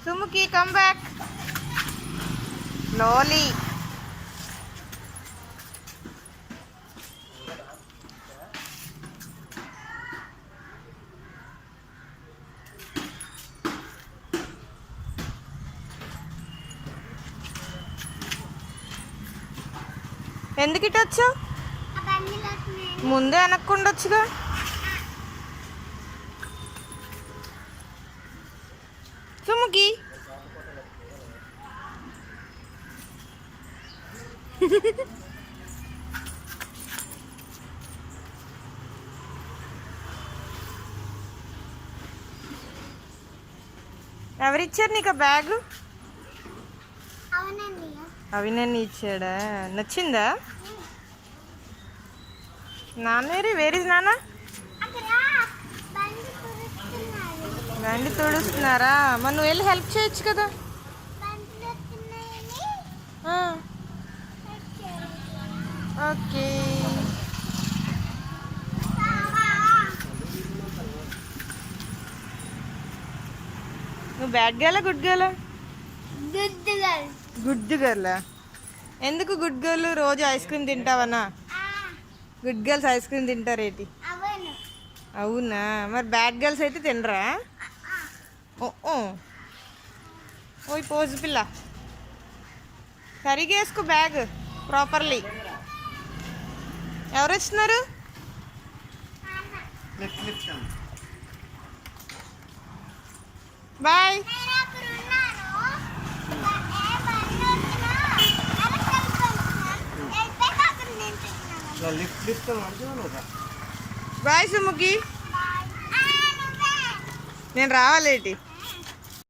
సుముకి come back. Lowly ఎందుకు ఇటు వచ్చావు? ముందే వెనక్కుండొచ్చుగా. సుముకి ఎవరిచ్చారు నీకు ఆ బ్యాగు? అవినన్ని ఇచ్చాడా? నచ్చిందా? నాన్నేరి వేర్ ఇస్ నాన్న? బండి తుడుస్తున్నారా? మరి నువ్వు వెళ్ళి హెల్ప్ చేయొచ్చు కదా. ఓకే. నువ్వు బ్యాడ్ గర్లా గుడ్ గర్లా? గుడ్ గర్లా. ఎందుకు గుడ్ గర్ల్? రోజు ఐస్ క్రీమ్ తింటావనా? గుడ్ గర్ల్స్ ఐస్ క్రీమ్ తింటారేటి? అవునా? మరి బ్యాడ్ గర్ల్స్ అయితే తినరా? ఓయ్ పోజు పిల్ల, సరిగా వేసుకో బ్యాగ్ ప్రాపర్లీ. ఎవరు వచ్చినారు? బాయ్. బాయ్ సుముకి. నేను రావాలేటి?